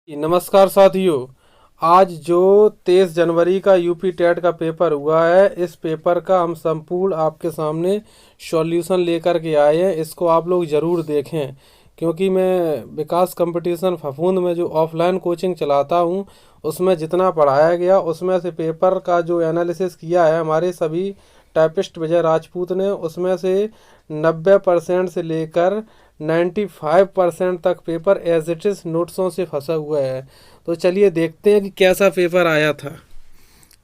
नमस्कार साथियों। आज जो 23 जनवरी का यूपी टेट का पेपर हुआ है, इस पेपर का हम संपूर्ण आपके सामने सॉल्यूशन लेकर के आए हैं। इसको आप लोग ज़रूर देखें, क्योंकि मैं विकास कंपटीशन फफूंद में जो ऑफलाइन कोचिंग चलाता हूं, उसमें जितना पढ़ाया गया उसमें से पेपर का जो एनालिसिस किया है हमारे सभी टाइपिस्ट विजय राजपूत ने, उसमें से 90% से लेकर 95% तक पेपर एज इट इज़ नोट्सों से फंसा हुआ है। तो चलिए देखते हैं कि कैसा पेपर आया था।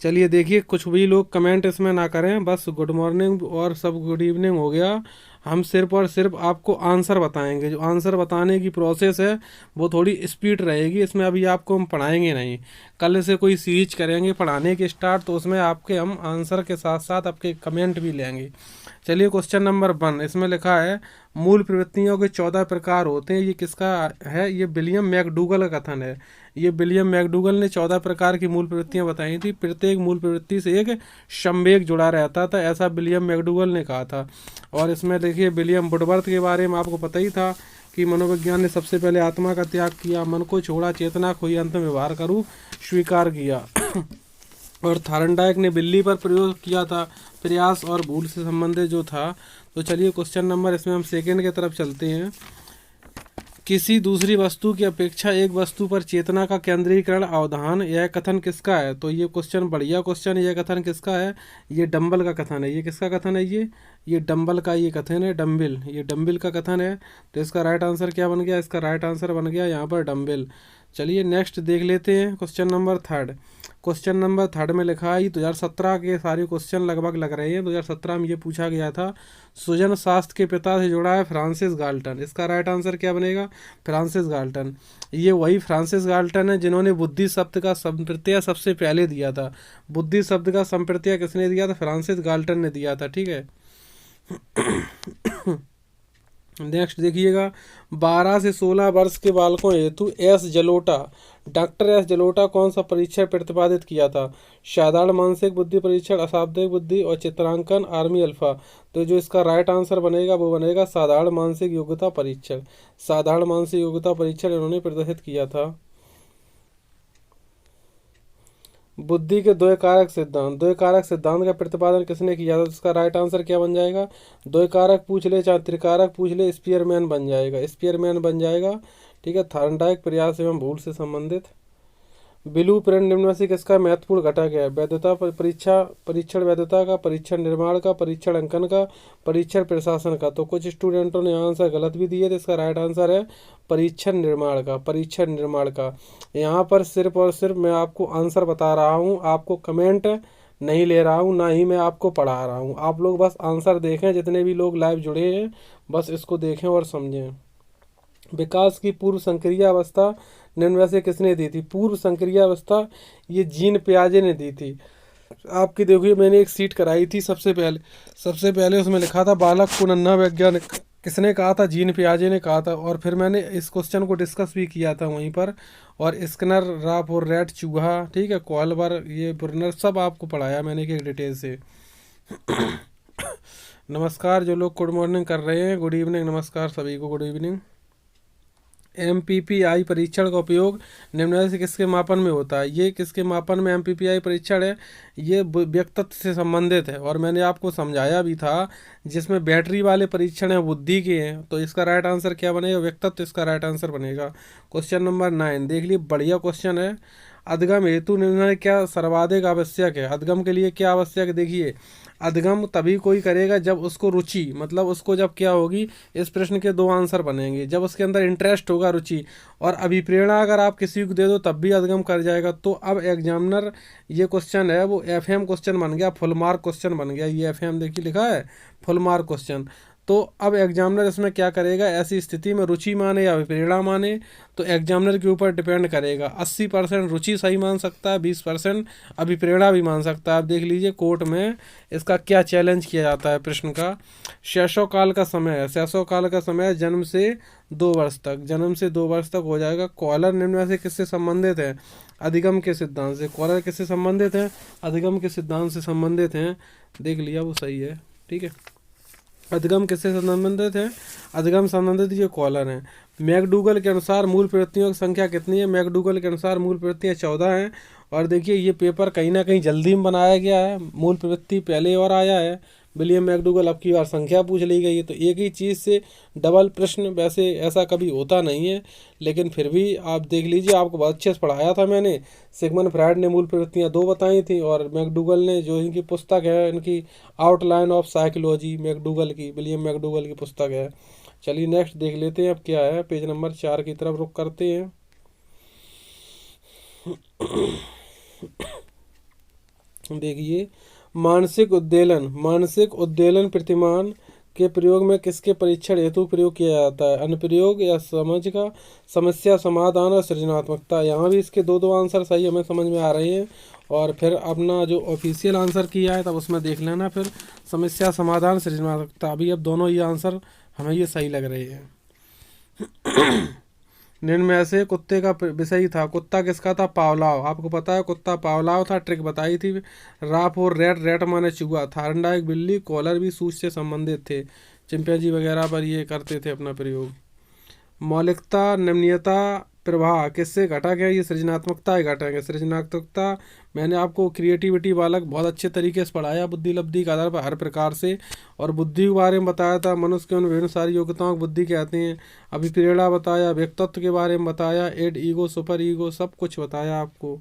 चलिए देखिए, कुछ भी लोग कमेंट इसमें ना करें, बस गुड मॉर्निंग और सब गुड इवनिंग हो गया। हम सिर्फ और सिर्फ आपको आंसर बताएंगे। जो आंसर बताने की प्रोसेस है वो थोड़ी स्पीड रहेगी। इसमें अभी आपको हम पढ़ाएंगे नहीं, कल से कोई सीरीज करेंगे पढ़ाने के स्टार्ट, तो उसमें आपके हम आंसर के साथ साथ आपके कमेंट भी लेंगे। चलिए क्वेश्चन नंबर 1, इसमें लिखा है मूल प्रवृत्तियों के 14 प्रकार होते हैं। ये किसका है? ये विलियम मैकडूगल का कथन है। ये विलियम मैकडूगल ने 14 प्रकार की मूल प्रवृत्तियां बताई थी। प्रत्येक मूल प्रवृत्ति से एक संवेग जुड़ा रहता था, ऐसा विलियम मैकडूगल ने कहा था। और इसमें देखिए विलियम वुडवर्थ के बारे में आपको पता ही था कि मनोविज्ञान ने सबसे पहले आत्मा का त्याग किया, मन को छोड़ा, चेतना खोई, अंत में व्यवहार करूँ स्वीकार किया। और थार्नडाइक ने बिल्ली पर प्रयोग किया था, प्रयास और भूल से संबंधित जो था। तो चलिए क्वेश्चन नंबर, इसमें हम सेकंड की तरफ चलते हैं। किसी दूसरी वस्तु की अपेक्षा एक वस्तु पर चेतना का केंद्रीकरण अवधान, यह कथन किसका है? तो ये क्वेश्चन बढ़िया क्वेश्चन। यह कथन किसका है? ये डंबल का कथन है। ये किसका कथन है? ये डंबल का ये कथन है, डंबिल। ये डंबिल का कथन है। तो इसका राइट आंसर क्या बन गया? इसका राइट आंसर बन गया यहाँ पर डंबिल। चलिए नेक्स्ट देख लेते हैं क्वेश्चन नंबर 3। क्वेश्चन नंबर 3 में लिखा है, 2017 के सारे क्वेश्चन लगभग लग रहे हैं। 2017 में ये पूछा गया था, सुजन शास्त्र के पिता से जुड़ा है फ्रांसिस गाल्टन। इसका राइट आंसर क्या बनेगा? Francis Galton. ये वही फ्रांसिस गाल्टन है जिन्होंने बुद्धि शब्द का संप्रत्यय सबसे पहले दिया था। बुद्धि शब्द का संप्रत्यय किसने दिया था? फ्रांसिस गाल्टन ने दिया था। ठीक है। नेक्स्ट देखिएगा, 12 से 16 वर्ष के बालकों हेतु S Jalota, doctor S Jalota कौन सा परीक्षण प्रतिपादित किया था? साधारण मानसिक बुद्धि परीक्षण, अशाब्दिक बुद्धि और चित्रांकन, आर्मी अल्फा। तो जो इसका राइट आंसर बनेगा वो बनेगा साधारण मानसिक योग्यता परीक्षण। साधारण मानसिक योग्यता परीक्षण इन्होंने प्रदर्शित किया था। बुद्धि के द्वय कारक सिद्धांत, द्वय कारक सिद्धांत का प्रतिपादन किसने किया था? इसका राइट आंसर क्या बन जाएगा? द्वय कारक पूछ ले चाहे त्रिकारक पूछ ले, स्पीयरमैन बन जाएगा। स्पीयरमैन बन जाएगा। ठीक है। थार्नडाइक प्रयास एवं भूल से संबंधित। ब्लू प्रिंट निम्न में से किसका महत्वपूर्ण घटक है? वैधता परीक्षा, परीक्षण वैधता का, परीक्षण निर्माण का, परीक्षण अंकन का, परीक्षण प्रशासन का। तो कुछ स्टूडेंटों ने आंसर गलत भी दिए थे। इसका राइट आंसर है परीक्षण निर्माण का, परीक्षण निर्माण का। यहाँ पर सिर्फ और सिर्फ मैं आपको आंसर बता रहा हूँ, आपको कमेंट नहीं ले रहा हूँ, ना ही मैं आपको पढ़ा रहा हूँ। आप लोग बस आंसर देखें, जितने भी लोग लाइव जुड़े हैं बस इसको देखें और समझें। विकास की पूर्व संक्रिया अवस्था निम्न में से किसने दी थी? पूर्व संक्रिय अवस्था ये जीन पियाजे ने दी थी। आपकी देखिए, मैंने एक सीट कराई थी सबसे पहले उसमें लिखा था बालक को नन्हा वैज्ञानिक। किसने कहा था? जीन पियाजे ने कहा था। और फिर मैंने इस क्वेश्चन को डिस्कस भी किया था वहीं पर। और स्किनर, राफ और रेड चूहा, ठीक है, कॉलबर, ये बुरनर, सब आपको पढ़ाया मैंने एक डिटेल से। नमस्कार जो लोग गुड मॉर्निंग कर रहे हैं, गुड इवनिंग, नमस्कार सभी को, गुड इवनिंग। MPPI परीक्षण का उपयोग निम्न में से किसके मापन में होता है? ये किसके मापन में MPPI परीक्षण है? ये व्यक्तित्व से संबंधित है और मैंने आपको समझाया भी था। जिसमें बैटरी वाले परीक्षण है बुद्धि के हैं। तो इसका राइट आंसर क्या बनेगा? व्यक्तित्व। इसका राइट आंसर बनेगा। क्वेश्चन नंबर 9 देख लीजिए, बढ़िया क्वेश्चन है। अधगम हेतु निम्न में क्या सर्वाधिक आवश्यक है? अधगम के लिए क्या आवश्यक है? देखिए, अधगम तभी कोई करेगा जब उसको रुचि, मतलब उसको जब क्या होगी, इस प्रश्न के दो आंसर बनेंगे। जब उसके अंदर इंटरेस्ट होगा, रुचि और अभिप्रेरणा अगर आप किसी को दे दो तब भी अधगम कर जाएगा। तो अब एग्जामिनर ये क्वेश्चन है वो FM क्वेश्चन बन गया, फुल मार्क क्वेश्चन बन गया। ये FM देखिए लिखा है फुल मार्क क्वेश्चन। तो अब एग्जामिनर इसमें क्या करेगा? ऐसी स्थिति में रुचि माने या अभिप्रेरणा माने, तो एग्जामिनर के ऊपर डिपेंड करेगा। 80% रुचि सही मान सकता है, 20% अभिप्रेरणा भी मान सकता है। आप देख लीजिए कोर्ट में इसका क्या चैलेंज किया जाता है प्रश्न का। शैशव काल का समय है, शैशव काल का समय जन्म से 2 वर्ष तक, जन्म से 2 वर्ष तक हो जाएगा। कॉलर निम्न में से किससे संबंधित है? अधिगम के सिद्धांत से। कॉलर किससे संबंधित है? अधिगम के सिद्धांत से संबंधित हैं। देख लिया, वो सही है। ठीक है। अधिगम किससे संबंधित है? अधिगम संबंधित ये कॉलर हैं। मैकडूगल के अनुसार मूल प्रवृत्तियों की संख्या कितनी है? मैकडूगल के अनुसार मूल प्रवृत्तियाँ 14 हैं। और देखिए ये पेपर कहीं ना कहीं जल्दी में बनाया गया है, मूल प्रवृत्ति पहले और आया है। विलियम मैकडूगल अब की बार संख्या पूछ ली गई है, तो एक ही चीज़ से डबल प्रश्न, वैसे ऐसा कभी होता नहीं है, लेकिन फिर भी आप देख लीजिए, आपको बहुत अच्छे से पढ़ाया था मैंने। सिगमंड फ्रायड ने मूल प्रवृत्तियाँ 2 बताई थी, और मैकडूगल ने, जो इनकी पुस्तक है, इनकी आउटलाइन ऑफ साइकोलॉजी, मैकडूगल की, विलियम मैकडूगल की पुस्तक है। चलिए नेक्स्ट देख लेते हैं अब क्या है। पेज नंबर 4 की तरफ रुख करते हैं। देखिए, मानसिक उद्वेलन प्रतिमान के प्रयोग में किसके परीक्षण हेतु प्रयोग किया जाता है? अनुप्रयोग या समझ का, समस्या समाधान और सृजनात्मकता। यहाँ भी इसके दो आंसर सही हमें समझ में आ रहे हैं, और फिर अपना जो ऑफिशियल आंसर किया है तब उसमें देख लेना फिर समस्या समाधान सृजनात्मकता। अभी अब दोनों ये आंसर हमें ये सही लग रहे हैं। निम्न में से कुत्ते का विषय था। कुत्ता किसका था? पावलाव। आपको पता है कुत्ता पावलाव था, ट्रिक बताई थी। राफ और रेट माने चूहा। थारंडाइक बिल्ली। कॉलर भी सूच से संबंधित थे, चिंपैंजी वगैरह पर ये करते थे अपना प्रयोग। मौलिकता, नमनीयता, प्रवाह किससे घटक है? ये सृजनात्मकता ही घटक है। सृजनात्मकता मैंने आपको क्रिएटिविटी बालक बहुत अच्छे तरीके से पढ़ाया, बुद्धि लब्धि के आधार पर हर प्रकार से, और बुद्धि के बारे में बताया था। मनुष्य के उन विभिन्न सारी योग्यताओं को बुद्धि कहते हैं। अभिप्रेरणा बताया, व्यक्तित्व के बारे में बताया, एड ईगो, सुपर ईगो, सब कुछ बताया, आपको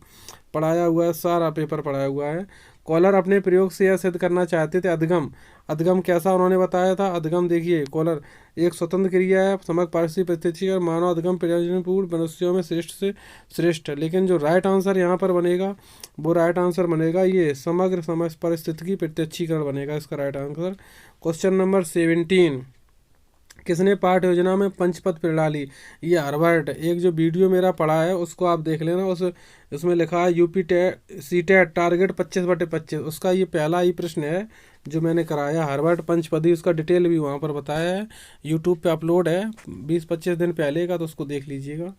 पढ़ाया हुआ है, सारा पेपर पढ़ाया हुआ है। कॉलर अपने प्रयोग से यह सिद्ध करना चाहते थे अधिगम। अधिगम कैसा उन्होंने बताया था? अधिगम देखिए, कॉलर एक स्वतंत्र क्रिया है, समग्र पारिस्थितिक परिस्थिति और मानव अधिगम प्रयोजनपूर्ण मनुष्यों में श्रेष्ठ से श्रेष्ठ। लेकिन जो राइट आंसर यहाँ पर बनेगा वो राइट आंसर बनेगा ये समग्र समझ परिस्थिति की प्रत्यक्षीकरण बनेगा इसका राइट आंसर। क्वेश्चन नंबर 17, किसने पाठ योजना में पंचपद प्रणाली, ये हार्वर्ड, एक जो वीडियो मेरा पढ़ा है उसको आप देख लेना, उसमें लिखा है यूपी सीटेट टारगेट 25/25, उसका ये पहला ही प्रश्न है जो मैंने कराया। हार्वर्ड पंचपदी, उसका डिटेल भी वहाँ पर बताया है, यूट्यूब पे अपलोड है 20-25 दिन पहले का, तो उसको देख लीजिएगा।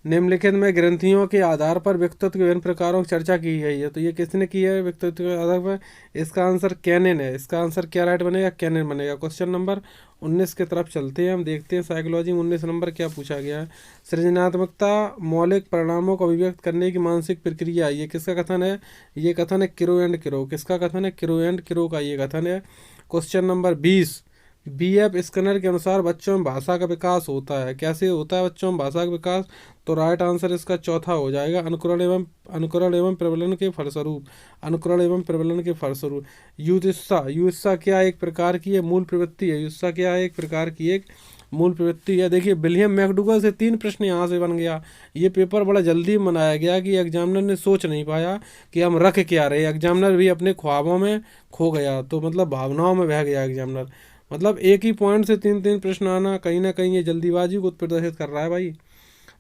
निम्नलिखित में ग्रंथियों के आधार पर व्यक्तित्व के विभिन्न प्रकारों की चर्चा की गई है, तो ये किसने की है व्यक्तित्व के आधार पर? इसका आंसर कैनन है। इसका आंसर क्या राइट बनेगा? कैनन बनेगा। क्वेश्चन नंबर 19 की तरफ चलते हैं, हम देखते हैं साइकोलॉजी में 19 नंबर क्या पूछा गया है। सृजनात्मकता मौलिक परिणामों को अभिव्यक्त करने की मानसिक प्रक्रिया, ये किसका कथन है? ये कथन है किरो एंड किरो। किसका कथन है? किरो एंड किरो का ये कथन है। क्वेश्चन नंबर 20, BF स्किनर के अनुसार बच्चों में भाषा का विकास होता है। कैसे होता है बच्चों में भाषा का विकास? तो राइट आंसर इसका चौथा हो जाएगा, अनुकरण एवं प्रबलन के फलस्वरूप। अनुकरण एवं प्रबलन के फलस्वरूप। युत्सा क्या एक प्रकार की है? मूल प्रवृत्ति है। युत्सा क्या है? एक प्रकार की एक मूल प्रवृत्ति है। देखिए, विलियम मैकडूगल से 3 प्रश्न यहाँ से बन गया। ये पेपर बड़ा जल्दी बनाया गया कि एग्जामिनर ने सोच नहीं पाया कि हम रख क्या रहे। एग्जामिनर भी अपने ख्वाबों में खो गया, तो मतलब भावनाओं में बह गया एग्जामिनर। मतलब एक ही पॉइंट से 3 प्रश्न आना कहीं ना कहीं ये जल्दीबाजी को प्रदर्शित कर रहा है भाई।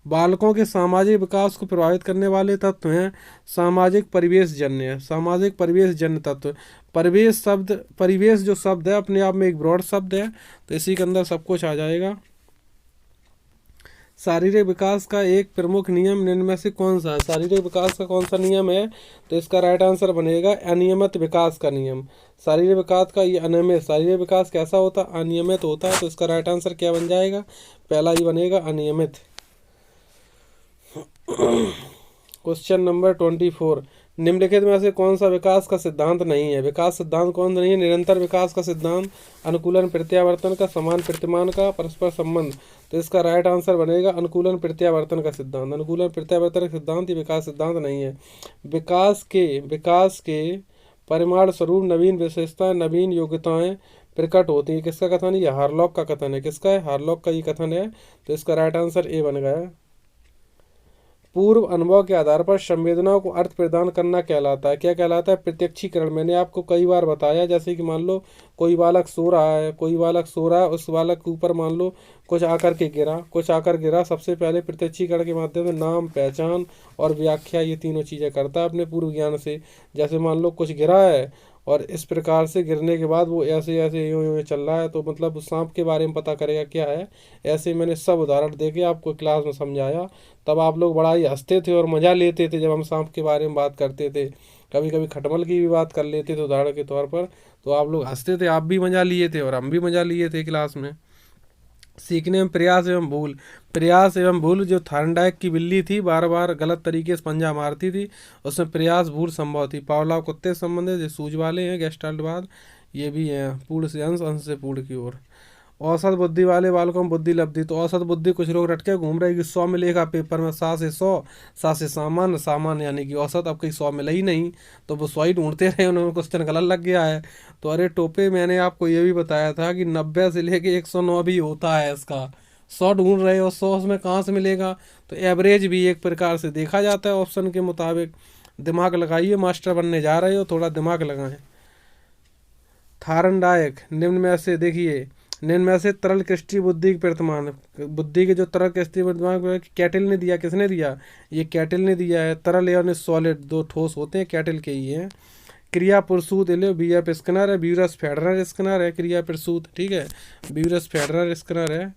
बालकों के सामाजिक विकास को प्रभावित करने वाले तत्व हैं सामाजिक परिवेश जन्य। सामाजिक परिवेश जन्य तत्व। परिवेश जो शब्द है अपने आप में एक ब्रॉड शब्द है, तो इसी के अंदर सब कुछ आ जाएगा। शारीरिक विकास का एक प्रमुख नियम निम्न में से कौन सा है? शारीरिक विकास का कौन सा नियम है? तो इसका राइट आंसर बनेगा अनियमित विकास का नियम। शारीरिक विकास का ये अनियमित, शारीरिक विकास कैसा होता है? अनियमित होता है, तो इसका राइट आंसर क्या बन जाएगा? पहला ही बनेगा अनियमित। क्वेश्चन नंबर 24, निम्नलिखित में से कौन सा विकास का सिद्धांत नहीं है? विकास सिद्धांत कौन सा नहीं है? निरंतर विकास का सिद्धांत, अनुकूलन प्रत्यावर्तन का, समान प्रतिमान का, परस्पर संबंध। तो इसका राइट आंसर बनेगा अनुकूलन प्रत्यावर्तन का सिद्धांत। अनुकूलन प्रत्यावर्तन का सिद्धांत ये विकास सिद्धांत नहीं है। विकास के परिमाण स्वरूप नवीन विशेषताएं, नवीन योग्यताएं प्रकट होती है। किसका कथन है? ये हार्लॉक का कथन है। किसका है? हार्लॉक का ये कथन है, तो इसका राइट आंसर ए बन गया। पूर्व अनुभव के आधार पर संवेदनाओं को अर्थ प्रदान करना कहलाता है। क्या कहलाता है? प्रत्यक्षीकरण। मैंने आपको कई बार बताया, जैसे कि मान लो कोई बालक सो रहा है, उस बालक के ऊपर मान लो कुछ आकर गिरा, सबसे पहले प्रत्यक्षीकरण के माध्यम से नाम, पहचान और व्याख्या, ये तीनों चीज़ें करता है अपने पूर्व ज्ञान से। जैसे मान लो कुछ गिरा है और इस प्रकार से गिरने के बाद वो ऐसे ऐसे यूँ चल रहा है, तो मतलब उस सांप के बारे में पता करेगा क्या है। ऐसे मैंने सब उदाहरण देके आपको क्लास में समझाया, तब आप लोग बड़ा ही हंसते थे और मज़ा लेते थे जब हम सांप के बारे में बात करते थे। कभी कभी खटमल की भी बात कर लेते थे उदाहरण के तौर पर, तो आप लोग हंसते थे, आप भी मजा लिए थे और हम भी मजा लिए थे क्लास में। सीखने में प्रयास एवं भूल। प्रयास एवं भूल, जो थार्नडाइक की बिल्ली थी बार बार गलत तरीके से पंजा मारती थी, उसमें प्रयास भूल संभव थी। पावलाव कुत्ते से संबंधित, जो सूझ वाले हैं गेस्टाल्टवाद, ये भी हैं पूर्ण से अंश, अंश से पूर्ण की ओर। औसत बुद्धि वाले बालकों में बुद्धि लब्धि, तो औसत बुद्धि कुछ लोग रटके घूम रहे कि 100 मिलेगा पेपर में, 100 से 100, 100 से सामान्य, सामान्य यानी कि औसत, अब कहीं 100 मिला ही नहीं, तो वो 100 ही ढूंढते रहे, उन्होंने क्वेश्चन गलत लग गया है। तो अरे टोपे, मैंने आपको ये भी बताया था कि 90 से लेके 109 भी होता है इसका, 100 ढूंढ रहे हो, 100 उसमें कहाँ से मिलेगा। तो एवरेज भी एक प्रकार से देखा जाता है ऑप्शन के मुताबिक। दिमाग लगाइए, मास्टर बनने जा रहे हो, थोड़ा दिमाग लगाएं। थार्नडाइक, निम्न में से देखिए, निम्न में से तरल क्रिस्टलीय बुद्धि के प्रतिमान, बुद्धि के जो तरल क्रिस्टलीय प्रतिमान कैटिल ने दिया, किसने दिया, ये कैटिल ने दिया है। तरल यानी सॉलिड, दो ठोस होते हैं, कैटिल के ही हैं। क्रिया प्रसूत, ले बीएफ स्किनर है, ब्यूरस फेडरर स्किनर है क्रिया प्रसूत, ठीक है, ब्यूरस फेडरर स्किनर है।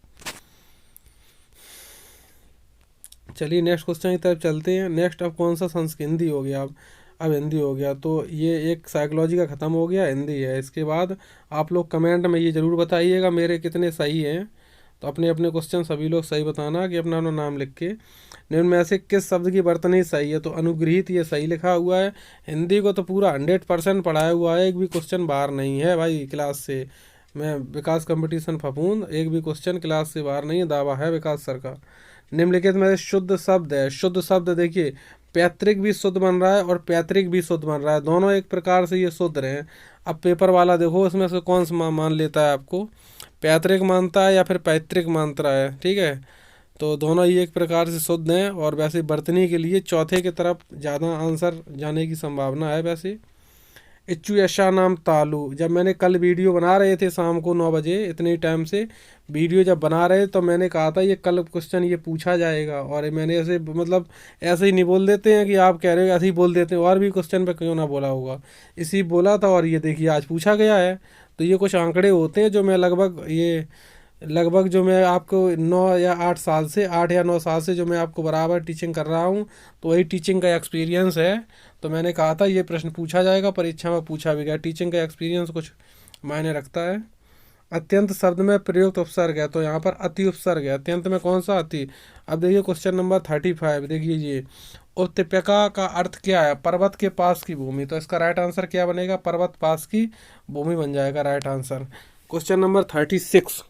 चलिए नेक्स्ट क्वेश्चन की तरफ चलते हैं। नेक्स्ट अब कौन सा संस्कृत, हिंदी हो गया, अब हिंदी हो गया, तो ये एक साइकोलॉजी का ख़त्म हो गया, हिंदी है। इसके बाद आप लोग कमेंट में ये ज़रूर बताइएगा मेरे कितने सही हैं, तो अपने अपने क्वेश्चन सभी लोग सही बताना कि अपना अपना नाम लिख के। निम्न में से किस शब्द की वर्तनी सही है, तो अनुग्रहित ये सही लिखा हुआ है। हिंदी को तो पूरा 100% पढ़ाया हुआ है, एक भी क्वेश्चन बाहर नहीं है भाई क्लास से। मैं विकास कंपटीशन फफूंद, एक भी क्वेश्चन क्लास से बाहर नहीं है, दावा है विकास सर का। निम्नलिखित में शुद्ध शब्द है, शुद्ध शब्द देखिए, पैतृक भी शुद्ध बन रहा है और पैतृक भी शुद्ध बन रहा है, दोनों एक प्रकार से ये शुद्ध रहे हैं। अब पेपर वाला देखो इसमें से कौन सा मान लेता है, आपको पैतृक मानता है या फिर पैतृक मानता है, ठीक है। तो दोनों ही एक प्रकार से शुद्ध हैं, और वैसे बरतनी के लिए चौथे की तरफ ज़्यादा आंसर जाने की संभावना है। वैसे इच्चू यशा नाम तालू, जब मैंने कल वीडियो बना रहे थे शाम को 9 बजे, इतने टाइम से वीडियो जब बना रहे तो मैंने कहा था ये कल क्वेश्चन ये पूछा जाएगा, और मैंने ऐसे मतलब ऐसे ही नहीं बोल देते हैं कि आप कह रहे हो ऐसे ही बोल देते हैं, और भी क्वेश्चन पे क्यों ना बोला होगा, इसी बोला था, और ये देखिए आज पूछा गया है। तो ये कुछ आंकड़े होते हैं जो मैं लगभग जो मैं आपको 9 या 8 साल से, 8 या 9 साल से जो मैं आपको बराबर टीचिंग कर रहा हूँ, तो वही टीचिंग का एक्सपीरियंस है। तो मैंने कहा था ये प्रश्न पूछा जाएगा, परीक्षा में पूछा भी गया, टीचिंग का एक्सपीरियंस कुछ मायने रखता है। अत्यंत शब्द में प्रयुक्त उपसर्ग है, तो यहाँ पर अति उपसर्ग है, अत्यंत में कौन सा अति। अब देखिए क्वेश्चन नंबर 35 देखिए ये, उपत्यका का अर्थ क्या है, पर्वत के पास की भूमि, तो इसका राइट आंसर क्या बनेगा, पर्वत पास की भूमि बन जाएगा राइट आंसर। क्वेश्चन नंबर 36,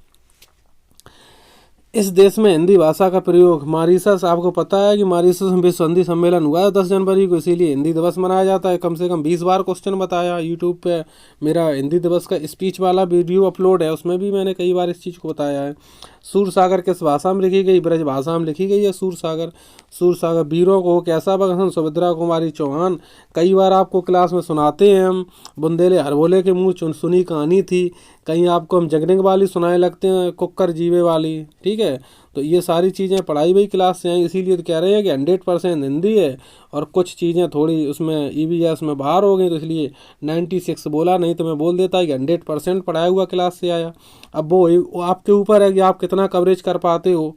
इस देश में हिंदी भाषा का प्रयोग, मॉरीशस, आपको पता है कि मॉरीशस में विश्व हिंदी सम्मेलन हुआ है 10 जनवरी को, इसीलिए हिंदी दिवस मनाया जाता है। कम से कम 20 बार क्वेश्चन बताया, यूट्यूब पे मेरा हिंदी दिवस का स्पीच वाला वीडियो अपलोड है, उसमें भी मैंने कई बार इस चीज़ को बताया है। सूर सागर किस भाषा में लिखी गई, ब्रज भाषा में लिखी गई है सूर सागर। सूर सागर, वीरों को कैसा भगवान, सुभद्रा कुमारी चौहान, कई बार आपको क्लास में सुनाते हैं हम। बुंदेले हरबोले के मुँह सुनी कहानी थी, कहीं आपको हम जगनिंग वाली सुनाए लगते हैं, कुकर जीवे वाली, ठीक है। तो ये सारी चीज़ें पढ़ाई हुई क्लास से हैं, इसीलिए तो कह रहे हैं कि 100% हिंदी है, और कुछ चीज़ें थोड़ी उसमें EVS में बाहर हो गई, तो इसलिए 96 बोला, नहीं तो मैं बोल देता कि 100% पढ़ाया हुआ क्लास से आया। अब वो आपके ऊपर है कि आप कितना कवरेज कर पाते हो,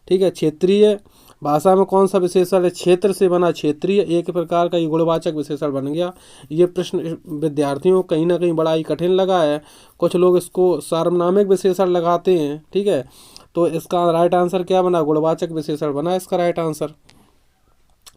ठीक है। क्षेत्रीय भाषा में कौन सा विशेषण है, क्षेत्र से बना क्षेत्रीय, एक प्रकार का ये गुणवाचक विशेषण बन गया। ये प्रश्न विद्यार्थियों को कहीं ना कहीं बड़ा ही कठिन लगा है, कुछ लोग इसको सार्वनामिक विशेषण लगाते हैं, ठीक है। तो इसका राइट आंसर क्या बना, गुणवाचक विशेषण बना इसका राइट आंसर।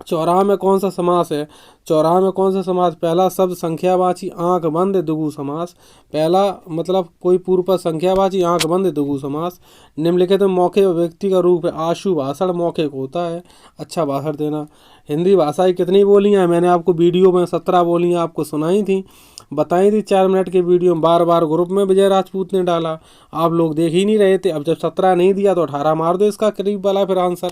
चौराहा में कौन सा समास है, चौराहा में कौन सा समास, पहला शब्द संख्यावाची आंख बंद द्विगु समास, पहला मतलब कोई पूर्व पर संख्यावाची आंख बंद द्विगु समास। निम्नलिखित में मौखिक व्यक्ति का रूप है, आशु भाषण मौखिक होता है, अच्छा भाषण देना। हिंदी भाषा की कितनी बोलियाँ हैं, मैंने आपको वीडियो में 17 बोलियाँ आपको सुनाई थी, बताई थी 4 मिनट के वीडियो में, बार बार ग्रुप में विजय राजपूत ने डाला, आप लोग देख ही नहीं रहे थे। अब जब 17 नहीं दिया तो 18 मार दो इसका करीब वाला फिर आंसर,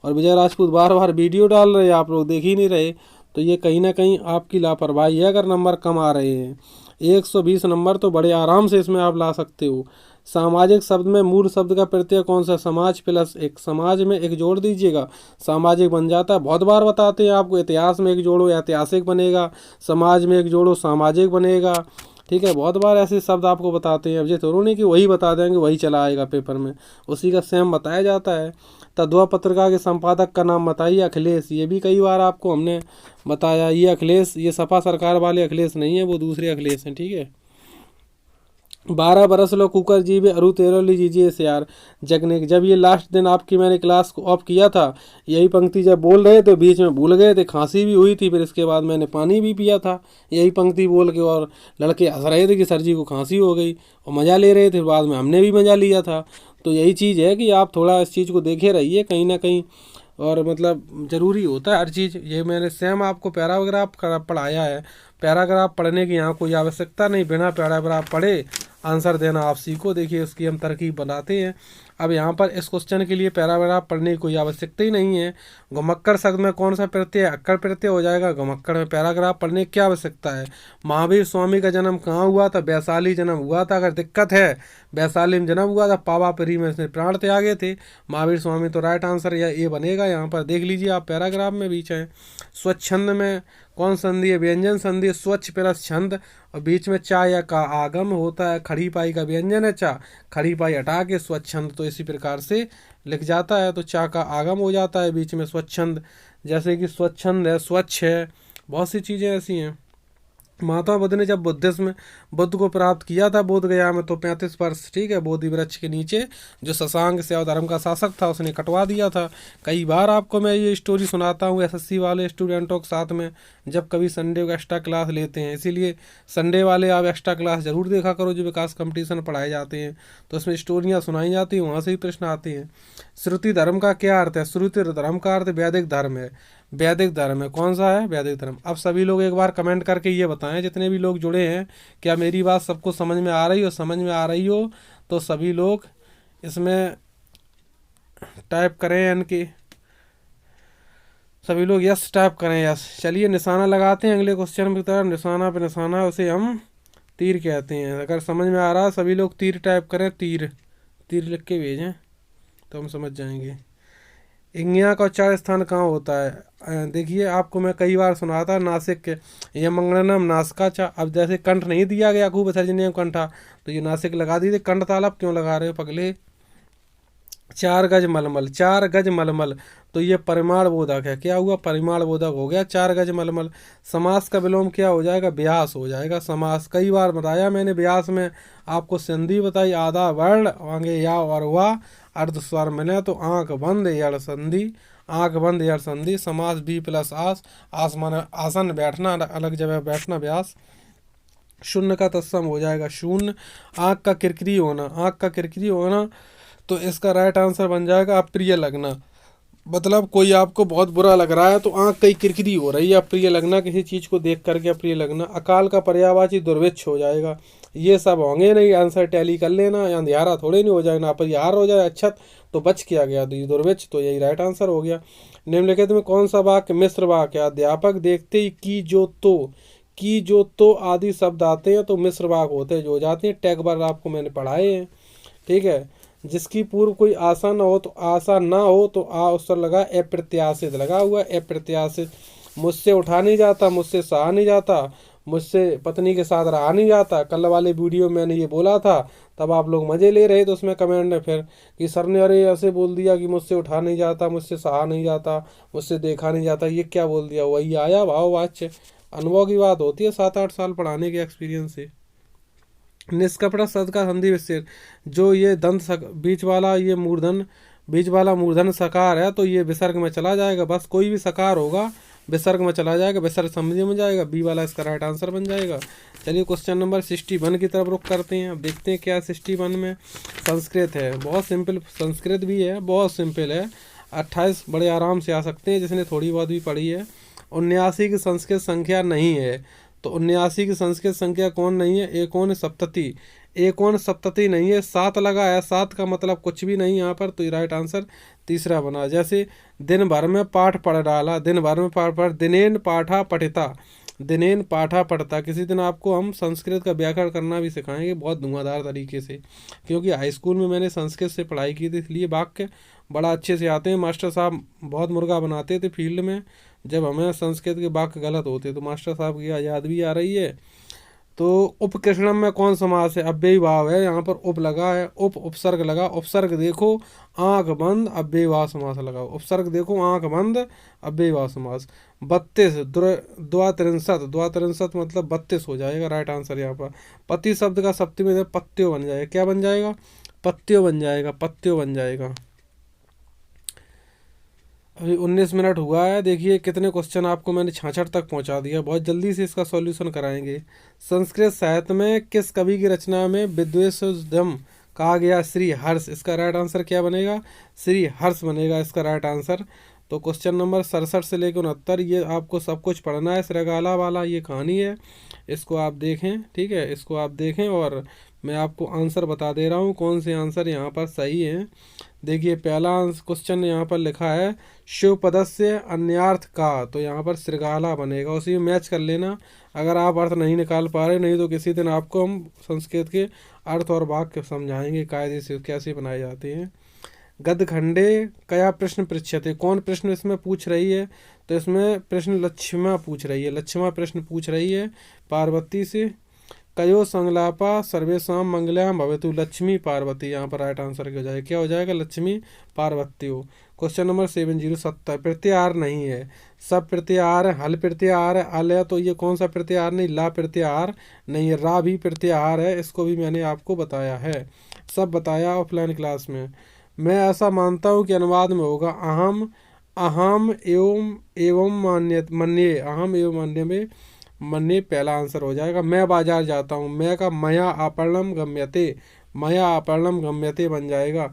और विजय राजपूत बार बार वीडियो डाल रहे, आप लोग देख ही नहीं रहे। तो ये कहीं ना कहीं आपकी लापरवाही है अगर नंबर कम आ रहे हैं। 120 नंबर तो बड़े आराम से इसमें आप ला सकते हो। सामाजिक शब्द में मूल शब्द का प्रत्यय कौन सा, समाज प्लस एक, समाज में एक जोड़ दीजिएगा, सामाजिक बन जाता है। बहुत बार बताते हैं आपको, इतिहास में एक जोड़ो ऐतिहासिक बनेगा, समाज में एक जोड़ो सामाजिक बनेगा, ठीक है। बहुत बार ऐसे शब्द आपको बताते हैं, अब ये थोड़ा नहीं कि वही बता देंगे वही चला आएगा पेपर में, उसी का सेम बताया जाता है। तद्भव पत्रिका के संपादक का नाम बताइए। अखिलेश, ये भी कई बार आपको हमने बताया। ये अखिलेश, ये सपा सरकार वाले अखिलेश नहीं है, वो दूसरे अखिलेश हैं, ठीक है। 12 बरस लो कुकर जी भी अरु 13 लीजिए से यार जगने। जब ये लास्ट दिन आपकी मैंने क्लास को ऑफ किया था, यही पंक्ति जब बोल रहे थे बीच में भूल गए थे, खांसी भी हुई थी, फिर इसके बाद मैंने पानी भी पिया था यही पंक्ति बोल के, और लड़के हंस रहे थे कि सर जी को खांसी हो गई और मज़ा ले रहे थे। बाद में हमने भी मज़ा लिया था। तो यही चीज़ है कि आप थोड़ा इस चीज़ को देखे रहिए कहीं ना कहीं, और मतलब ज़रूरी होता है हर चीज़। ये मैंने सेम आपको पैराग्राफ पढ़ाया है, पैराग्राफ पढ़ने की यहाँ कोई आवश्यकता नहीं, बिना पैराग्राफ पढ़े आंसर देना आप सीखो। देखिए उसकी हम तरकीब बनाते हैं। अब यहाँ पर इस क्वेश्चन के लिए पैराग्राफ पढ़ने की कोई आवश्यकता ही नहीं है। घुमक्कड़ शब्द में कौन सा प्रत्यय, अक्कड़ प्रत्यय हो जाएगा। घुमक्कड़ में पैराग्राफ पढ़ने की क्या आवश्यकता है। महावीर स्वामी का जन्म कहाँ हुआ था, वैशाली जन्म हुआ था। अगर दिक्कत है वैशाली में जन्म हुआ था, पावापुरी में इसने प्राण त्यागे थे। महावीर स्वामी तो राइट आंसर या ए बनेगा। यहाँ पर देख लीजिए आप पैराग्राफ में बीच है। स्वच्छंद में कौन संधि है, व्यंजन संधि है, स्वच्छ प्लस छंद, और बीच में चा या का आगम होता है। खड़ी पाई का व्यंजन है चा, खड़ी पाई हटा के स्वच्छंद, तो इसी प्रकार से लिख जाता है, तो चा का आगम हो जाता है बीच में स्वच्छंद। जैसे कि स्वच्छंद है, स्वच्छ है, बहुत सी चीज़ें ऐसी हैं। महात्मा बुद्ध ने जब बुद्धिज्म बुद्ध को प्राप्त किया था बोध गया में, तो 35 वर्ष, ठीक है, बोधि वृक्ष के नीचे जो शशांक शैव धर्म का शासक था उसने कटवा दिया था। कई बार आपको मैं ये स्टोरी सुनाता हूँ एसएससी वाले स्टूडेंटों के साथ में, जब कभी संडे को एक्स्ट्रा क्लास लेते हैं। इसीलिए संडे वाले आप एक्स्ट्रा क्लास जरूर देखा करो, जो विकास कंपटीशन पढ़ाए जाते हैं, तो उसमें स्टोरियाँ सुनाई जाती हैं, वहाँ से ही प्रश्न आते हैं। श्रुति धर्म का क्या अर्थ है। श्रुति धर्म का अर्थ वैदिक धर्म है। वैदिक धर्म है, कौन सा है, वैदिक धर्म। अब सभी लोग एक बार कमेंट करके ये बताएं, जितने भी लोग जुड़े हैं, क्या मेरी बात सबको समझ में आ रही हो। समझ में आ रही हो तो सभी लोग इसमें टाइप करें, यानी कि सभी लोग यस टाइप करें, यस। चलिए निशाना लगाते हैं अगले क्वेश्चन की तरफ। निशाना पे निशाना, उसे हम तीर कहते हैं। अगर समझ में आ रहा है सभी लोग तीर टाइप करें, तीर, तीर लिख के भेजें तो हम समझ जाएंगे। इंगिया का उच्चार स्थान कहाँ होता है। देखिए आपको मैं कई बार सुना था, नासिक के ये मंगलम नासका चा। अब जैसे कंठ नहीं दिया गया खूब विसर्जनीय कंठा, तो ये नासिक लगा दीजिए। कंठ तालब क्यों लगा रहे हो पगले। 4 गज मलमल, 4 गज मलमल, तो ये परिमाण बोधक है। क्या हुआ, परिमाण बोधक हो गया 4 गज मलमल। समास का विलोम क्या हो जाएगा, व्यास हो जाएगा। समास कई बार बताया मैंने, व्यास में आपको संधि बताई, आधा वर्ण आगे या और वाह अर्ध स्वर मिले तो आंख बंद यड़ संधि, आंख बंद यड़ संधि। समास बी प्लस आस, आस माने आसन बैठना, अलग जगह बैठना, व्यास। शून्य का तत्सम हो जाएगा शून्य। आंख का किरकिरी होना, आंख का किरकिरी होना, तो इसका राइट आंसर बन जाएगा अप्रिय लगना। मतलब कोई आपको बहुत बुरा लग रहा है तो आंख कई किरकिरी हो रही है, अप्रिय लगना, किसी चीज़ को देख करके अप्रिय लगना। अकाल का पर्यायवाची दुर्भिक्ष हो जाएगा। ये सब होंगे नहीं, आंसर टैली कर लेना, अंधियारा थोड़े नहीं हो जाएगा। अपरिहार हो जाए अच्छा तो बच किया गया, तो ये दुर्भिक्ष, तो यही राइट आंसर हो गया। निम्नलिखित में कौन सा वाक्य मिश्र वाक्य। अध्यापक देखते ही की जो तो आदि शब्द आते हैं तो मिश्र वाक्य होते हैं, जो हो जाते हैं। टैग बार आपको मैंने पढ़ाए हैं, ठीक है। जिसकी पूर्व कोई आशा न हो तो आशा ना हो तो आ उत्तर लगा, अप्रत्याशित लगा हुआ, अप्रत्याशित। मुझसे उठा नहीं जाता, मुझसे सहा नहीं जाता, मुझसे पत्नी के साथ रहा नहीं जाता। कल वाले वीडियो में मैंने ये बोला था, तब आप लोग मज़े ले रहे तो उसमें कमेंट में फिर कि सर ने अरे ऐसे बोल दिया कि मुझसे उठा नहीं जाता, मुझसे सहा नहीं जाता, मुझसे देखा नहीं जाता, ये क्या बोल दिया। वही आया भाववाच्य, अनुभव की बात होती है 7-8 साल पढ़ाने के एक्सपीरियंस से। निष्कपट शब्द का संधि विच्छेद, जो ये दंत बीच वाला ये मूर्धन, बीच वाला मूर्धन सकार है तो ये विसर्ग में चला जाएगा। बस कोई भी सकार होगा विसर्ग में चला जाएगा, विसर्ग संधि में जाएगा, बी वाला इसका राइट आंसर बन जाएगा। चलिए क्वेश्चन नंबर 61 की तरफ रुख करते हैं। अब देखते हैं क्या 61 में। संस्कृत है, बहुत सिंपल संस्कृत भी है, बहुत सिंपल है। 28 बड़े आराम से आ सकते हैं जिसने थोड़ी बहुत भी पढ़ी है। 79 की संस्कृत संख्या नहीं है, तो 79 की संस्कृत संख्या कौन नहीं है, एकोन सप्तति, एकोन सप्तति नहीं है। 7 लगा है, 7 का मतलब कुछ भी नहीं यहाँ पर, तो राइट आंसर तीसरा बना। जैसे दिन भर में पाठ पढ़ डाला, दिन भर में पाठ पढ़, दिनेन पाठा पठिता, दिनेन पाठा पढ़ता। किसी दिन आपको हम संस्कृत का व्याकरण करना भी सिखाएंगे बहुत धुआंधार तरीके से, क्योंकि हाई स्कूल में मैंने संस्कृत से पढ़ाई की थी, इसलिए वाक्य बड़ा अच्छे से आते हैं। मास्टर साहब बहुत मुर्गा बनाते थे फील्ड में, जब हमें संस्कृत के वाक्य गलत होते तो मास्टर साहब की याद भी आ रही है। तो उपकृष्णम में कौन समास है? अव्ययी भाव है, यहाँ पर उप लगा है, उपसर्ग लगा। उपसर्ग देखो आंख बंद, अव्ययी भाव समास लगाओ। उपसर्ग देखो आंख बंद, अव्ययी भाव समास। 32 द्वात्रिंशत, द्वात्रिंशत मतलब 32 हो जाएगा राइट आंसर यहाँ पर। पति शब्द का सप्तमी में पत्तियों बन जाएगा। क्या बन जाएगा? पत्तियों बन जाएगा, पत्तियों बन जाएगा। अभी 19 मिनट हुआ है। देखिए कितने क्वेश्चन आपको मैंने 66 तक पहुंचा दिया। बहुत जल्दी से इसका सॉल्यूशन कराएंगे। संस्कृत साहित्य में किस कवि की रचना में विद्वेषोद्यम कहा गया? श्री हर्ष। इसका राइट आंसर क्या बनेगा? श्री हर्ष बनेगा इसका राइट आंसर। तो क्वेश्चन नंबर 67 से लेकर 69 ये आपको सब कुछ पढ़ना है। श्रृंगाला वाला ये कहानी है, इसको आप देखें, ठीक है, इसको आप देखें और मैं आपको आंसर बता दे रहा हूँ कौन से आंसर यहाँ पर सही है। देखिए पहला क्वेश्चन यहाँ पर लिखा है शिवपदस्य अन्यार्थ का, तो यहाँ पर श्रृंगाला बनेगा। उसी में मैच कर लेना अगर आप अर्थ नहीं निकाल पा रहे, नहीं तो किसी दिन आपको हम संस्कृत के अर्थ और वाक्य समझाएंगे कायदे से कैसे बनाए जाते हैं। गदखंडे कया प्रश्न पृच्छते, कौन प्रश्न इसमें पूछ रही है? तो इसमें प्रश्न लक्ष्मा पूछ रही है, लक्ष्मा प्रश्न पूछ रही है पार्वती से। कयो संगलापा सर्वेशम मंगलाम भवतु, लक्ष्मी पार्वती यहाँ पर राइट आंसर क्या हो जाएगा? क्या हो जाएगा? लक्ष्मी पार्वती हो। क्वेश्चन नंबर 70 प्रत्याहार नहीं है, सब प्रत्याहार है। हल प्रत्याहार है, अल है, तो ये कौन सा प्रत्याहार नहीं? ला प्रत्याहार नहीं है। रा भी प्रत्याहार है, इसको भी मैंने आपको बताया है, सब बताया ऑफलाइन क्लास में। मैं ऐसा मानता हूँ कि अनुवाद में होगा अहम, अहम एवं एवं मान्य मन्ये, अहम एवं मान्य में मन्ये पहला आंसर हो जाएगा। मैं बाजार जाता हूँ, मैं का मया अपरणम गम्यते, मया अपरणम गम्यते बन जाएगा।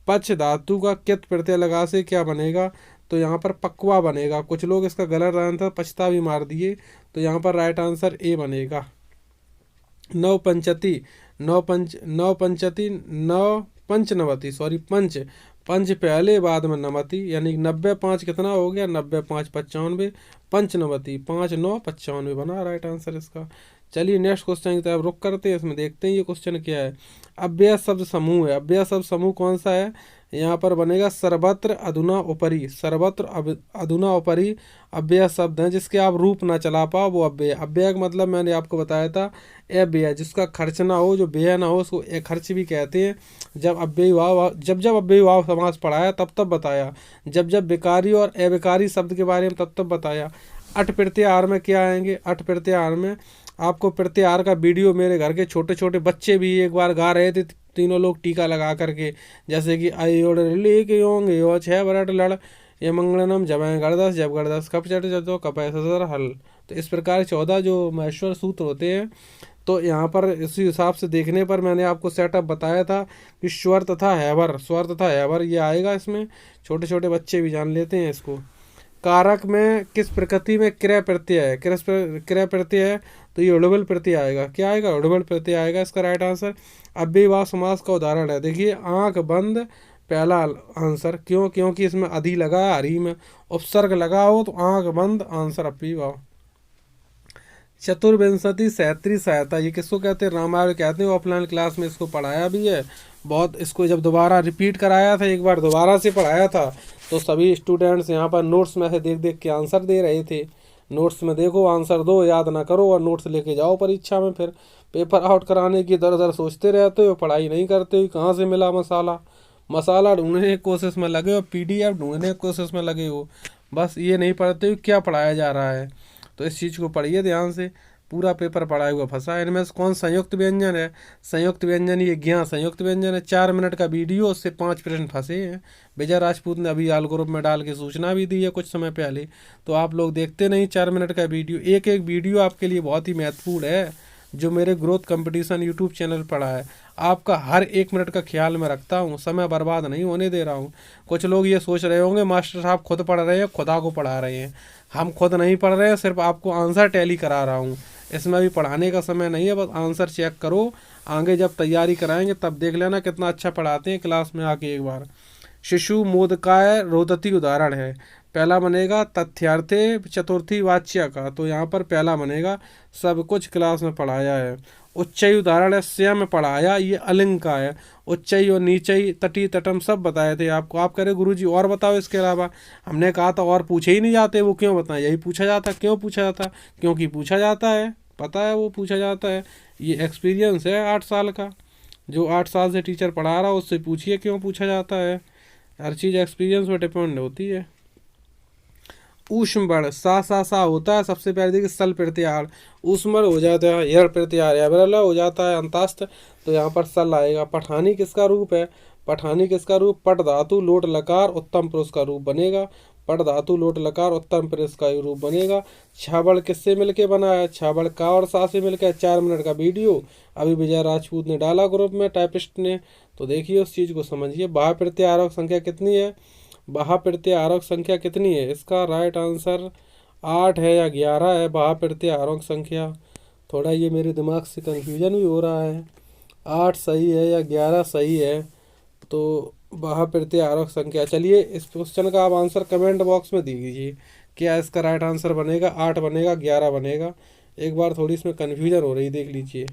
पच धातु का कित प्रत्यय लगा से क्या बनेगा? तो यहाँ पर पक्वा बनेगा। कुछ लोग इसका गलत आंसर पछता भी मार दिए, तो यहाँ पर राइट आंसर ए बनेगा। नौ पंचती, नौ पंचती, नौ पंचनवती, सॉरी पंच, पंच पहले बाद में नवती, यानी 90 5 कितना हो गया? 90 5 95, पंचनवती, 5 9 95 बना राइट आंसर इसका। चलिए नेक्स्ट क्वेश्चन की तरफ रुक करते हैं, इसमें देखते हैं ये क्वेश्चन क्या है। अव्यय शब्द समूह है, अव्यय शब्द समूह कौन सा है? यहाँ पर बनेगा सर्वत्र अधुना उपरी, सर्वत्र अधुना उपरी अव्यय शब्द है जिसके आप रूप ना चला पाओ वो अव्यय। अव्यय का मतलब मैंने आपको बताया था अव्यय, जिसका खर्च ना हो, जो व्यय ना हो, उसको खर्च भी कहते हैं। जब अव्ययी भाव, जब अव्ययी भाव समास पढ़ाया तब बताया, जब विकारी और अविकारी शब्द के बारे में तब बताया। अठ प्रत्याहार में क्या आएंगे? अठ प्रत्याहार में आपको प्रत्याहार का वीडियो मेरे घर के छोटे छोटे बच्चे भी एक बार गा रहे थे, तीनों लोग टीका लगा करके, जैसे कि अयोड़ लेके होंगे यो 6 बरट लड़, ये मंगलनम जब गर्दस, जब गर्दस कप चट जतो कप सर हल। तो इस प्रकार 14 जो महेश्वर सूत्र होते हैं। तो यहाँ पर इसी हिसाब से देखने पर मैंने आपको सेटअप बताया था कि स्वर तथा हैवर, स्वर तथा हैवर ये आएगा इसमें, छोटे छोटे बच्चे भी जान लेते हैं इसको। कारक में किस प्रकृति में क्रिया प्रत्यय है? क्रिया प्रत्यय है तो ये उड़बल प्रत्यय आएगा। क्या आएगा? उड़बल प्रत्यय आएगा इसका राइट आंसर। अव्ययीभाव समास का उदाहरण है, देखिए आंख बंद पहला आंसर। क्यों? क्योंकि इसमें अधि लगा है, हरी में उपसर्ग लगा हो तो आंख बंद आंसर अव्ययीभाव। चतुर्विंशति सहस्त्री सहायता, ये किसको कहते हैं? रामायण कहते हैं। ऑफलाइन क्लास में इसको पढ़ाया भी है बहुत, इसको जब दोबारा रिपीट कराया था, एक बार दोबारा से पढ़ाया था, तो सभी स्टूडेंट्स यहाँ पर नोट्स में से देख देख के आंसर दे रहे थे। नोट्स में देखो आंसर दो, याद ना करो और नोट्स लेके जाओ परीक्षा में, फिर पेपर आउट कराने की दर दर सोचते रहते हो, पढ़ाई नहीं करते हो। कहाँ से मिला मसाला? मसाला ढूंढने की कोशिश में लगे हो, PDF ढूंढने की कोशिश में लगे हो, बस ये नहीं पढ़ते हो क्या पढ़ाया जा रहा है। तो इस चीज़ को पढ़िए ध्यान से, पूरा पेपर पढ़ा हुआ फंसा है। इनमें से कौन संयुक्त व्यंजन है? संयुक्त व्यंजन ये ज्ञान संयुक्त व्यंजन है। 4 मिनट का वीडियो, उससे 5 प्रश्न फंसे हैं। विजय राजपूत ने अभी आल ग्रुप में डाल के सूचना भी दी है कुछ समय पहले, तो आप लोग देखते नहीं 4 मिनट का वीडियो। एक एक वीडियो आपके लिए बहुत ही महत्वपूर्ण है, जो मेरे ग्रोथ कंपटीशन यूट्यूब चैनल पड़ा है। आपका हर 1 मिनट का ख्याल मैं रखता हूँ, समय बर्बाद नहीं होने दे रहा हूँ। कुछ लोग ये सोच रहे होंगे मास्टर साहब खुद पढ़ रहे हैं, खुदा को पढ़ा रहे हैं। हम खुद नहीं पढ़ रहे हैं, सिर्फ आपको आंसर टैली करा रहा हूँ। इसमें भी पढ़ाने का समय नहीं है, बस आंसर चेक करो। आगे जब तैयारी कराएंगे तब देख लेना कितना अच्छा पढ़ाते हैं क्लास में आके एक बार। शिशु मोदकाय रोदती उदाहरण है। पहला बनेगा तथ्यार्थे चतुर्थी वाच्य का, तो यहाँ पर पहला बनेगा सब कुछ क्लास में पढ़ाया है। उच्चई उदाहरण है, स्वयं पढ़ाया, ये अलिंग का है। उच्चई और नीचई तटी तटम सब बताए थे आपको। आप कह रहे गुरुजी और बताओ इसके अलावा, हमने कहा था और पूछे ही नहीं जाते, वो क्यों बताएं? यही पूछा जाता। क्यों पूछा जाता? क्योंकि पूछा जाता है। पता है वो पूछा जाता है। ये एक्सपीरियंस है 8 साल का, जो 8 साल से टीचर पढ़ा रहा है उससे पूछिए क्यों पूछा जाता है। हर चीज़ एक्सपीरियंस पर डिपेंड होती है। ऊष्म बड़ सा होता है, सबसे पहले देखिए सल प्रत्याहार, ऊष्मर हो जाता है, यर प्रत्याहार या बरला हो जाता है अंतस्थ, तो यहाँ पर सल आएगा। पठानी किसका रूप है? पठानी किसका रूप? पट धातु लोट लकार उत्तम पुरुष का रूप बनेगा। पट धातु लोट लकार उत्तम पुरुष का रूप बनेगा। छाबड़ किससे मिलके बना है? छाबड़ का और सा से मिलकर 4 मिनट का वीडियो अभी विजय राजपूत ने डाला ग्रुप में, टाइपिस्ट ने, तो देखिए उस चीज़ को समझिए। बाह्य प्रत्याहारों की संख्या कितनी है? बाह्य प्रत्याहारों की संख्या कितनी है? इसका राइट आंसर 8 है या 11 है बाह्य प्रत्याहारों की संख्या। थोड़ा ये मेरे दिमाग से कंफ्यूजन भी हो रहा है, 8 सही है या 11 सही है, तो बाह्य प्रत्याहारों की संख्या। चलिए इस क्वेश्चन का आप आंसर कमेंट बॉक्स में दीजिए, क्या इसका राइट आंसर बनेगा? 8 बनेगा, 11 बनेगा? एक बार थोड़ी इसमें कन्फ्यूजन हो रही, देख लीजिए।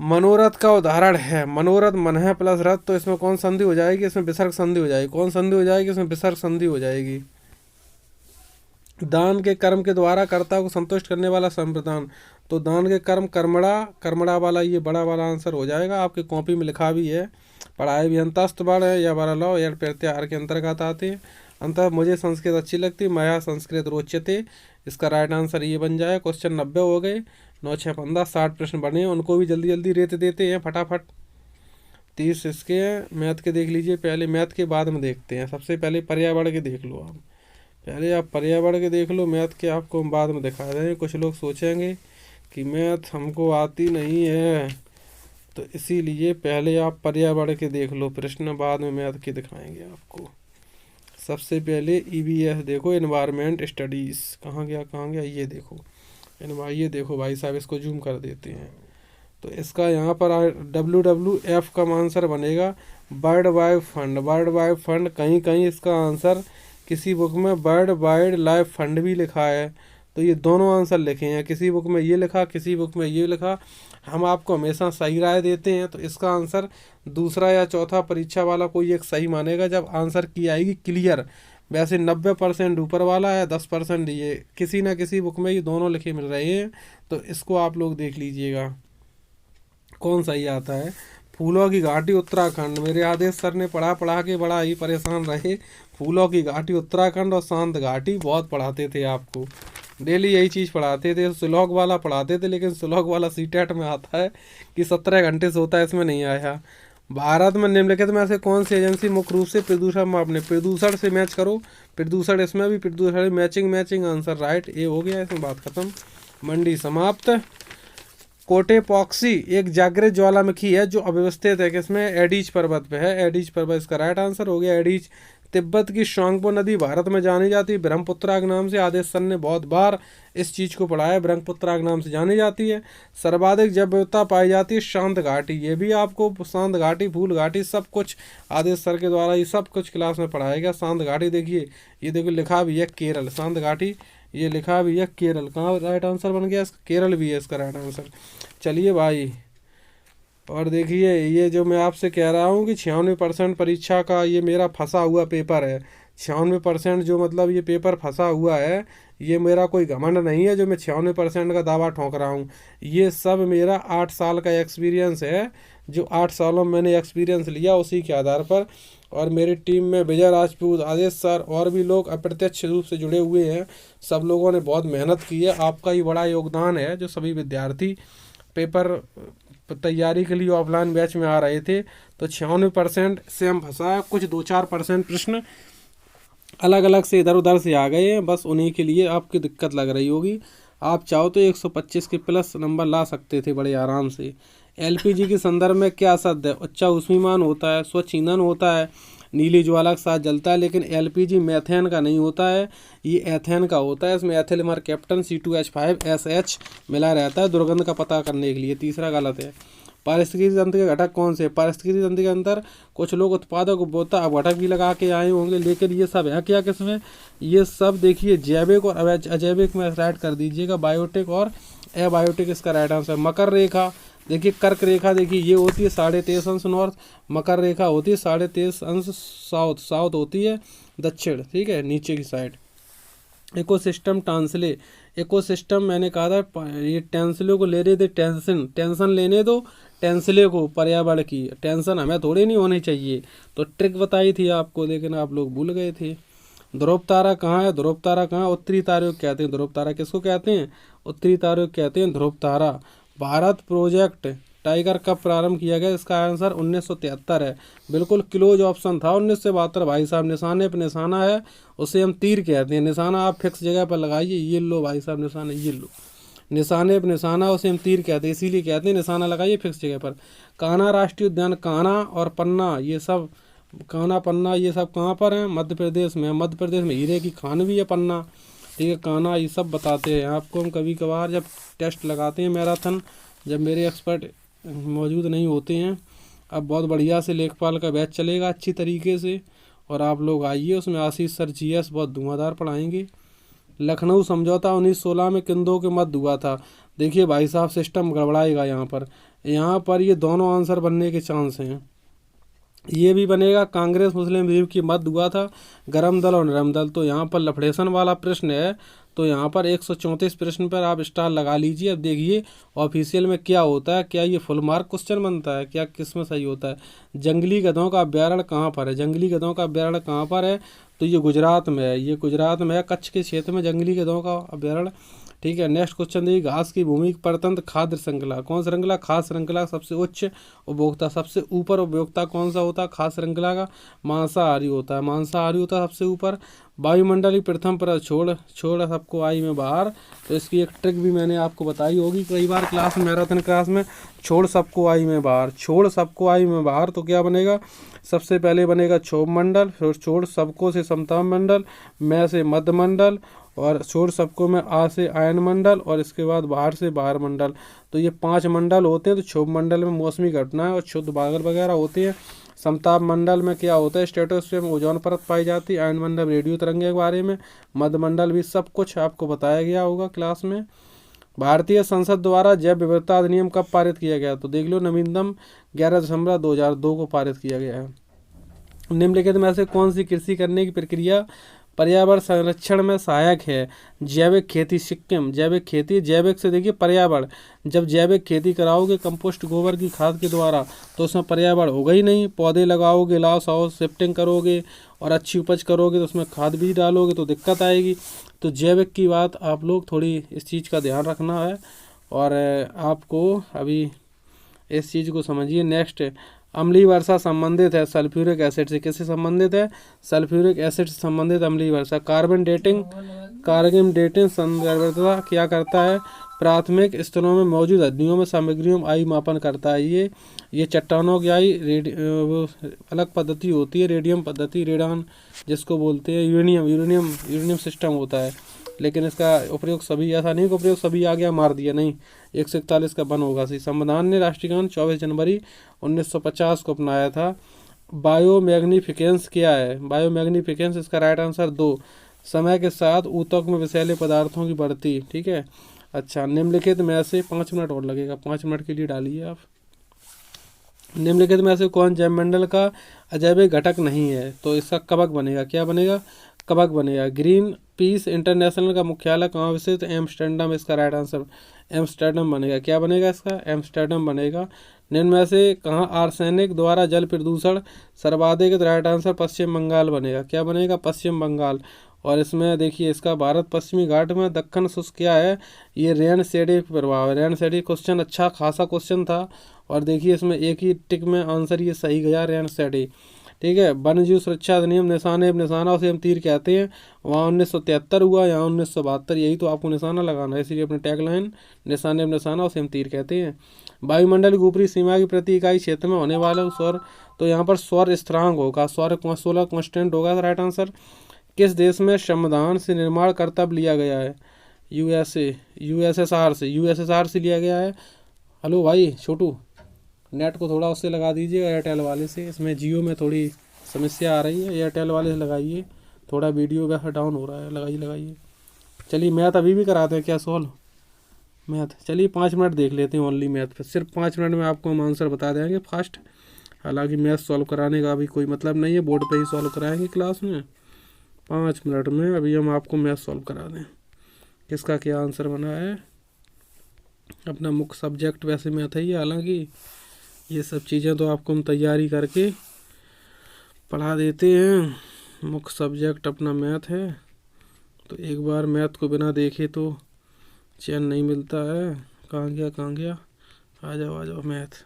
मनोरथ का उदाहरण है, मनोरथ मन है प्लस रथ, तो इसमें कौन संधि हो जाएगी? इसमें विसर्ग संधि हो जाएगी। कौन संधि हो जाएगी? इसमें विसर्ग संधि हो जाएगी। दान के कर्म के द्वारा कर्ता को संतुष्ट करने वाला संप्रदान, तो दान के कर्म कर्मणा, कर्मणा वाला ये बड़ा वाला आंसर हो जाएगा। आपकी कॉपी में लिखा भी है, पढ़ाए भी। अंतस्थ बड़ है या बड़ा लौ या प्रत्याहार के अंतर्गत आते हैं। अंतः मुझे संस्कृत अच्छी लगती, मया संस्कृत रोचते, इसका राइट आंसर ये बन जाए। क्वेश्चन 90 हो गए, 9 6 15 60 प्रश्न बने, उनको भी जल्दी जल्दी रेत देते हैं फटाफट। 30 इसके मैथ के देख लीजिए पहले, मैथ के बाद में देखते हैं। सबसे पहले पर्यावरण के देख लो आप, पहले आप पर्यावरण के देख लो, मैथ के आपको हम बाद में दिखा देंगे। कुछ लोग सोचेंगे कि मैथ हमको आती नहीं है, तो इसीलिए पहले आप पर्यावरण के देख लो प्रश्न, बाद में मैथ के दिखाएंगे आपको। सबसे पहले EVS देखो, एनवायरनमेंट स्टडीज़, कहाँ गया ये देखो, ये देखो भाई साहब, इसको जूम कर देते हैं। तो इसका यहाँ पर WWF का आंसर बनेगा world wide fund. World wide fund, कहीं कहीं इसका आंसर किसी बुक में वर्ल्ड वाइड लाइफ फंड भी लिखा है, तो ये दोनों आंसर लिखे हैं। किसी बुक में ये लिखा, किसी बुक में ये लिखा। हम आपको हमेशा सही राय देते हैं, तो इसका आंसर दूसरा या चौथा परीक्षा वाला कोई एक सही मानेगा जब आंसर की आएगी क्लियर। वैसे 90% ऊपर वाला है, 10% ये, किसी ना किसी बुक में ये दोनों लिखे मिल रहे हैं, तो इसको आप लोग देख लीजिएगा कौन सही आता है। फूलों की घाटी उत्तराखंड, मेरे आदेश सर ने पढ़ा के बड़ा ही परेशान रहे। फूलों की घाटी उत्तराखंड और शांत घाटी बहुत पढ़ाते थे आपको, डेली यही चीज़ पढ़ाते थे। स्लॉग वाला पढ़ाते थे, लेकिन स्लॉग वाला सीटेट में आता है कि 17 घंटे से होता है, इसमें नहीं आया। भारत में निम्नलिखित में से कौन सी एजेंसी मुख्य रूप से प्रदूषण मापने, प्रदूषण से मैच करो, प्रदूषण, इसमें भी प्रदूषण मैचिंग आंसर राइट, ये हो गया, इसमें बात खत्म, मंडी समाप्त। कोटेपॉक्सी एक जागृत ज्वालामुखी है जो अव्यवस्थित है, किसमें? एडीज पर्वत पे है, एडीज पर्वत इसका राइट आंसर हो गया। एडीज। तिब्बत की स्वांगपो नदी भारत में जानी जाती है ब्रह्मपुत्रा के नाम से, आदेश सर ने बहुत बार इस चीज़ को पढ़ाया, ब्रह्मपुत्रा के नाम से जानी जाती है। सर्वाधिक जैव विविधता पाई जाती है शांत घाटी, ये भी आपको शांत घाटी, फूल घाटी, सब कुछ आदेश सर के द्वारा ये सब कुछ क्लास में पढ़ाया गया। शांत घाटी देखिए, ये देखो लिखा भी है केरल, शांत घाटी ये लिखा भी है केरल, कहाँ राइट आंसर बन गया इसका? केरल भी है इसका राइट आंसर। चलिए भाई, और देखिए ये जो मैं आपसे कह रहा हूँ कि 96% परीक्षा का ये मेरा फंसा हुआ पेपर है। 96% जो मतलब ये पेपर फंसा हुआ है, ये मेरा कोई घमंड नहीं है जो मैं 96% का दावा ठोंक रहा हूँ। ये सब मेरा 8 साल का एक्सपीरियंस है, जो 8 सालों में मैंने एक्सपीरियंस लिया उसी के आधार पर। और मेरी टीम में विजय राजपूत, आदेश सर और भी लोग अप्रत्यक्ष रूप से जुड़े हुए हैं। सब लोगों ने बहुत मेहनत की है, आपका ही बड़ा योगदान है। जो सभी विद्यार्थी पेपर तैयारी के लिए ऑफलाइन बैच में आ रहे थे, तो 96% से हम फंसा है। कुछ 2-4% प्रश्न अलग अलग से इधर उधर से आ गए हैं, बस उन्हीं के लिए आपकी दिक्कत लग रही होगी। आप चाहो तो 125 के प्लस नंबर ला सकते थे बड़े आराम से। LPG के संदर्भ में क्या शब्द है? उच्च ऊष्मीमान होता है, स्वच्छ ईंधन होता है, नीली ज्वाला के साथ जलता है। लेकिन LPG मैथेन का नहीं होता है, ये एथेन का होता है। इसमें एथिल मर कैप्टन C2H5SH मिला रहता है दुर्गंध का पता करने के लिए। तीसरा गलत है। पारिस्थितिकी तंत्र के घटक कौन से? पारिस्थितिकी तंत्र के अंदर कुछ लोग उत्पादक उपभोक्ता अवघटक भी लगा के आए होंगे, लेकिन ये सब है क्या किसमें? ये सब देखिए जैविक और अजैविक में राइट कर दीजिएगा, बायोटिक और एबायोटिक इसका राइट आंसर। मकर रेखा देखिए, कर्क रेखा देखिए ये होती है 23.5 अंश नॉर्थ, मकर रेखा होती है 23.5 अंश साउथ होती है दक्षिण, ठीक है, नीचे की साइड। इकोसिस्टम टांसले, इकोसिस्टम मैंने कहा था ये टेंसले को ले रहे थे, टेंशन लेने दो टेंसले को, पर्यावरण की टेंशन हमें थोड़ी नहीं होनी चाहिए। तो ट्रिक बताई थी आपको, लेकिन आप लोग भूल गए थे। ध्रुव तारा कहाँ है, ध्रुव तारा कहाँ, उत्तरी तारे को कहते हैं। ध्रुव तारा किसको कहते हैं, उत्तरी तारे को कहते हैं ध्रुव तारा। भारत प्रोजेक्ट टाइगर कब प्रारंभ किया गया, इसका आंसर 1973 है। बिल्कुल क्लोज ऑप्शन था 1972 भाई साहब। निशाने पे निशाना है, उसे हम तीर कहते हैं। निशाना आप फिक्स जगह पर लगाइए, ये लो भाई साहब निशाना, ये लो, निशाने पे निशाना, उसे हम तीर कहते हैं, इसीलिए कहते हैं निशाना लगाइए फिक्स जगह पर। कान्हा राष्ट्रीय उद्यान, कान्हा और पन्ना ये सब, कान्हा पन्ना ये सब कहाँ पर हैं, मध्य प्रदेश में। मध्य प्रदेश में हीरे की खान भी है पन्ना, ठीक है। कान्हा ये सब बताते हैं आपको हम कभी कभार जब टेस्ट लगाते हैं मैराथन, जब मेरे एक्सपर्ट मौजूद नहीं होते हैं। अब बहुत बढ़िया से लेखपाल का बैच चलेगा अच्छी तरीके से, और आप लोग आइए, उसमें आशीष सर जीएस बहुत धुआंधार पढ़ाएंगे। लखनऊ समझौता 1916 में किन दो के मध्य हुआ था। देखिए भाई साहब सिस्टम गड़बड़ाएगा यहाँ पर ये दोनों आंसर बनने के चांस हैं। ये भी बनेगा कांग्रेस मुस्लिम लीग की मध्य हुआ था, गरम दल और नरम दल। तो यहाँ पर लफड़ेसन वाला प्रश्न है, तो यहाँ पर 134 प्रश्न पर आप स्टार लगा लीजिए। अब देखिए ऑफिशियल में क्या होता है, क्या ये फुल मार्क क्वेश्चन बनता है, क्या किसमें सही होता है। जंगली गधों का अभ्यारण्य कहाँ पर है, जंगली गधों का अभ्यारण्य कहाँ पर है, तो ये गुजरात में है, ये गुजरात में है, कच्छ के क्षेत्र में जंगली गधों का अभ्यारण्य, ठीक है। नेक्स्ट क्वेश्चन देखिए, घास की भूमि परतंत्र खाद्य श्रृंखला, कौन श्रृंखला, खाद्य श्रृंखला सबसे उच्च उपभोक्ता, सबसे ऊपर उपभोक्ता कौन सा होता है, खाद्य श्रृंखला का मांसाहारी होता है, मांसाहारी होता है सबसे ऊपर। वायुमंडलीय प्रथम पर छोड़ सबको आई में बाहर, तो इसकी एक ट्रिक भी मैंने आपको बताई होगी कई बार क्लास में, मैराथन क्लास में। छोड़ सबको आई में बाहर, छोड़ सबको आई में बाहर, तो क्या बनेगा, सबसे पहले बनेगा क्षोभ मंडल, फिर छोड़ सबको से समताप मंडल, मैं से मध्य मंडल, और छोड़ सबको में आ से आयन मंडल, और इसके बाद बाहर से बाहर मंडल। तो ये 5 मंडल होते हैं। तो क्षोभ मंडल में मौसमी घटनाएं और शुद्ध बादल वगैरह होते हैं। समताप मंडल में क्या होता है, स्ट्रेटोस्फीयर में ओजोन परत पाई जाती है। आयन मंडल रेडियो तरंगे के बारे में, मध्य मंडल भी सब कुछ आपको बताया गया होगा क्लास में। भारतीय संसद द्वारा जैव विविधता अधिनियम कब पारित किया गया, तो देख लो नवीनतम 11 दिसंबर 2002 को पारित किया गया है। निम्नलिखित में से कौन सी कृषि करने की प्रक्रिया पर्यावरण संरक्षण में सहायक है। जैविक खेती, सिक्किम जैविक खेती, जैविक से देखिए पर्यावरण, जब जैविक खेती कराओगे कंपोस्ट गोबर की खाद के द्वारा तो उसमें पर्यावरण होगा ही नहीं। पौधे लगाओगे, लॉस हाउस शिफ्टिंग करोगे और अच्छी उपज करोगे तो उसमें खाद भी डालोगे तो दिक्कत आएगी। तो जैविक की बात आप लोग थोड़ी इस चीज़ का ध्यान रखना है, और आपको अभी इस चीज़ को समझिए। नेक्स्ट, अम्लीय वर्षा संबंधित है सल्फ्यूरिक एसिड से, किससे संबंधित है, सल्फ्यूरिक एसिड से संबंधित अम्लीय वर्षा। कार्बन डेटिंग संदर्भिता क्या करता है, प्राथमिक स्तरों में मौजूद हड्डियों में सामग्रियों आई मापन करता है। ये चट्टानों की आई अलग पद्धति होती है, रेडियम पद्धति, रेडान जिसको बोलते हैं, यूरेनियम सिस्टम होता है। लेकिन इसका उपयोग सभी, ऐसा नहीं कि उपयोग सभी आ गया मार दिया, नहीं, 141 का बन होगा। संविधान ने राष्ट्रीय गान 24 जनवरी 1950 को अपनाया था। बायोमैग्निफिकेंस क्या है, बायोमैग्निफिकेंस इसका राइट आंसर 2, समय के साथ ऊतक में विषैले पदार्थों की बढ़ती, ठीक है। अच्छा, निम्नलिखित में से 5 मिनट और लगेगा, 5 मिनट के लिए डालिए आप। निम्नलिखित में से कौन जैवमंडल का अजैविक घटक नहीं है, तो इसका कवक बनेगा, क्या बनेगा, कवक बनेगा। ग्रीन पीस इंटरनेशनल का मुख्यालय कहाँ स्थित, एम्स्टर्डम इसका राइट आंसर एम्स्टर्डम बनेगा, क्या बनेगा इसका, एम्स्टर्डम बनेगा। निम्न में से कहाँ आर्सेनिक द्वारा जल प्रदूषण सर्वाधिक, राइट आंसर पश्चिम बंगाल बनेगा, क्या बनेगा, पश्चिम बंगाल। और इसमें देखिए इसका भारत पश्चिमी घाट में दक्कन शुष्क क्या है, ये रेन शेडी प्रभाव है। रेन शेडी क्वेश्चन अच्छा खासा क्वेश्चन था, और देखिए इसमें एक ही टिक में आंसर ये सही गया, रेन शेडी, ठीक है। वन्यजीव सुरक्षा अधिनियम, निशाने निशाना उसे हम तीर कहते हैं, वहाँ 1973 हुआ, यहाँ 1972, यही तो आपको निशाना लगाना है, इसलिए अपने टैगलाइन निशाने निशाना उसे हम तीर कहते हैं। वायुमंडल की ऊपरी सीमा की प्रति इकाई क्षेत्र में होने वाले सौर, तो यहाँ पर सौर स्थिरांक होगा, सौर सोलर कांस्टेंट होगा राइट आंसर। किस देश में संविधान से निर्माण कर्तव्य लिया गया है, यूएसएसआर से लिया गया है। हेलो भाई छोटू, नेट को थोड़ा उससे लगा दीजिए एयरटेल वाले से, इसमें जियो में थोड़ी समस्या आ रही है, एयरटेल वाले से लगाइए, थोड़ा वीडियो वैसा डाउन हो रहा है, लगाइए। चलिए मैथ अभी भी कराते हैं क्या सॉल्व, मैथ चलिए 5 मिनट देख लेते हैं ओनली मैथ, फिर सिर्फ 5 मिनट में आपको हम आंसर बता देंगे फास्ट। हालांकि मैथ सॉल्व कराने का अभी कोई मतलब नहीं है, बोर्ड पे ही सॉल्व कराएंगे क्लास में, 5 मिनट में अभी हम आपको मैथ सॉल्व करा दें। किसका क्या आंसर बना है। अपना मुख्य सब्जेक्ट वैसे मैथ है ये, हालांकि ये सब चीज़ें तो आपको हम तैयारी करके पढ़ा देते हैं। मुख्य सब्जेक्ट अपना मैथ है, तो एक बार मैथ को बिना देखे तो चैन नहीं मिलता है। कहाँ गया, आ जाओ मैथ।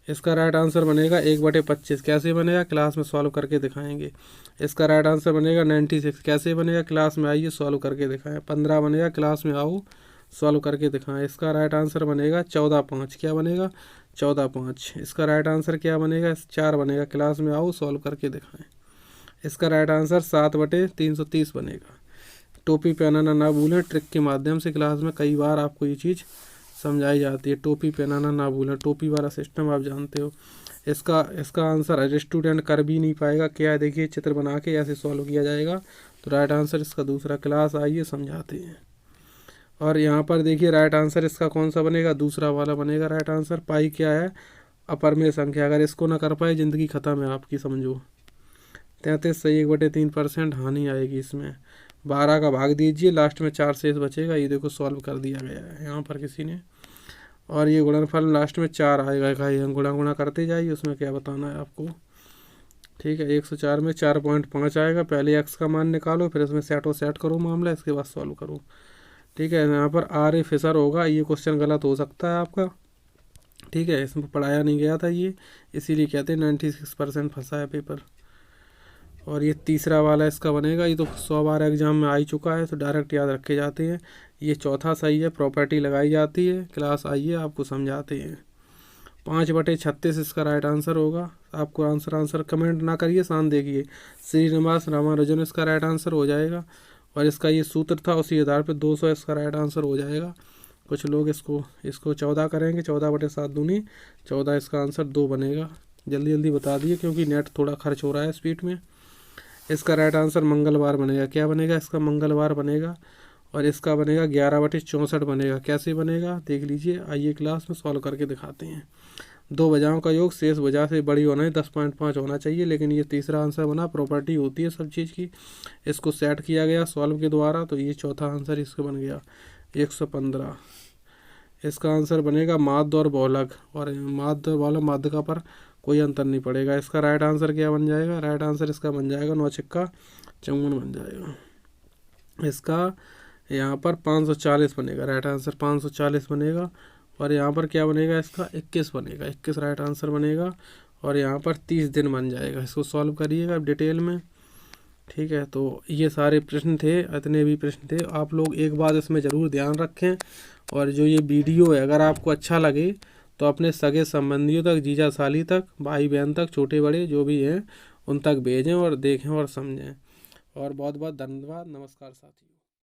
इसका राइट आंसर बनेगा 1/25। कैसे बनेगा, क्लास में सॉल्व करके दिखाएंगे। इसका राइट आंसर बनेगा 96। कैसे बनेगा, क्लास में आइए सॉल्व करके दिखाएं। 15 बनेगा, क्लास में आओ सॉल्व करके दिखाएं। इसका राइट आंसर बनेगा 14/5। क्या बनेगा, 14/5। इसका राइट आंसर क्या बनेगा, 4 बनेगा, क्लास में आओ सॉल्व करके दिखाएं। इसका राइट आंसर 7/330 बनेगा। टोपी पहनाना ना भूलें, ट्रिक के माध्यम से क्लास में कई बार आपको ये चीज़ समझाई जाती है। टोपी पहनाना ना भूलें, टोपी वाला सिस्टम आप जानते हो। इसका आंसर हर स्टूडेंट कर भी नहीं पाएगा। क्या है, देखिए चित्र बना के ऐसे सॉल्व किया जाएगा। तो राइट आंसर इसका दूसरा, क्लास आइए समझाते हैं। और यहाँ पर देखिए राइट आंसर इसका कौन सा बनेगा, दूसरा वाला बनेगा राइट आंसर। पाई क्या है, अपरमेय संख्या। अगर इसको ना कर पाए ज़िंदगी ख़त्म है आपकी, समझो। 33 से 1/3% हानि आएगी इसमें। 12 का भाग दीजिए, लास्ट में 4 शेष बचेगा। ये देखो सॉल्व कर दिया गया है यहाँ पर किसी ने। और ये गुणनफल लास्ट में 4 आएगा। इकाई हम गुणा करते जाइए, उसमें क्या बताना है आपको। ठीक है, 104 में 4.5 आएगा। पहले x का मान निकालो, फिर इसमें सेट करो मामला, इसके बाद सॉल्व करो। ठीक है, यहाँ पर आर्टिफिशियर होगा। ये क्वेश्चन गलत हो सकता है आपका। ठीक है, इसमें पढ़ाया नहीं गया था ये, इसीलिए कहते हैं 96% फंसा है पेपर। और ये तीसरा वाला इसका बनेगा। ये तो 100 बार एग्जाम में आ ही चुका है, तो डायरेक्ट याद रखे जाते हैं। ये चौथा सही है, प्रॉपर्टी लगाई जाती है। क्लास आइए आपको समझाते हैं। 5/36 इसका राइट आंसर होगा। आपको आंसर कमेंट ना करिए, शांत देखिए। श्रीनिवास रामानुजन इसका राइट आंसर हो जाएगा। और इसका ये सूत्र था, उसी आधार पे 200 इसका राइट आंसर हो जाएगा। कुछ लोग इसको 14 करेंगे। 14/7 दूनी 14, इसका आंसर 2 बनेगा। जल्दी बता दिए, क्योंकि नेट थोड़ा खर्च हो रहा है स्पीड में। इसका राइट आंसर मंगलवार बनेगा। क्या बनेगा, इसका मंगलवार बनेगा। और इसका बनेगा 11/64 बनेगा। कैसे बनेगा देख लीजिए, आइए क्लास में सॉल्व करके दिखाते हैं। 2 भुजाओं का योग शेष भुजा से बड़ी होना है, 10.5 होना चाहिए। लेकिन ये तीसरा आंसर बना, प्रॉपर्टी होती है सब चीज़ की। इसको सेट किया गया सॉल्व के द्वारा, तो ये चौथा आंसर इसका बन गया 115। इसका आंसर बनेगा माध्य और बहुलक। और माध्य बहुलक माध्यिका पर कोई अंतर नहीं पड़ेगा। इसका राइट आंसर क्या बन जाएगा, राइट आंसर इसका बन जाएगा 9 छक्का 54 बन जाएगा। इसका यहाँ पर 540 बनेगा, राइट आंसर 540 बनेगा। और यहाँ पर क्या बनेगा, इसका 21 बनेगा, 21 राइट आंसर बनेगा। और यहाँ पर 30 दिन बन जाएगा। इसको सॉल्व करिएगा डिटेल में। ठीक है, तो ये सारे प्रश्न थे, इतने भी प्रश्न थे। आप लोग एक बात इसमें ज़रूर ध्यान रखें, और जो ये वीडियो है अगर आपको अच्छा लगे तो अपने सगे संबंधियों तक, जीजा साली तक, भाई बहन तक, छोटे बड़े जो भी हैं उन तक भेजें और देखें और समझें। और बहुत बहुत धन्यवाद। नमस्कार साथियों।